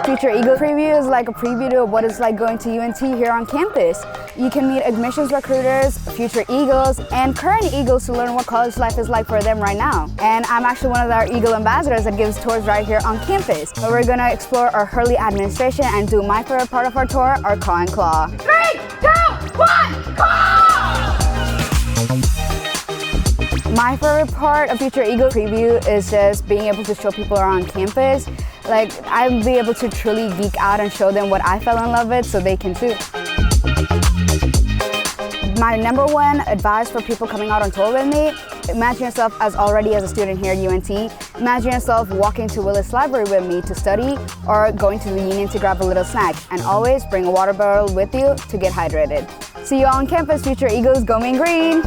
Future Eagle Preview is like a preview of what it's like going to UNT here on campus. You can meet admissions recruiters, future Eagles, and current Eagles to learn what college life is like for them right now. And I'm actually one of our Eagle ambassadors that gives tours right here on campus. But we're gonna explore our Hurley administration and do my favorite part of our tour, our Caw and Claw. 3, 2, 1, Caw! My favorite part of Future Eagle Preview is just being able to show people around campus. Like, I'll be able to truly geek out and show them what I fell in love with so they can too. My number one advice for people coming out on tour with me, imagine yourself as already as a student here at UNT. Imagine yourself walking to Willis Library with me to study or going to the Union to grab a little snack. And always bring a water bottle with you to get hydrated. See you all on campus, Future Eagles, go Mean Green!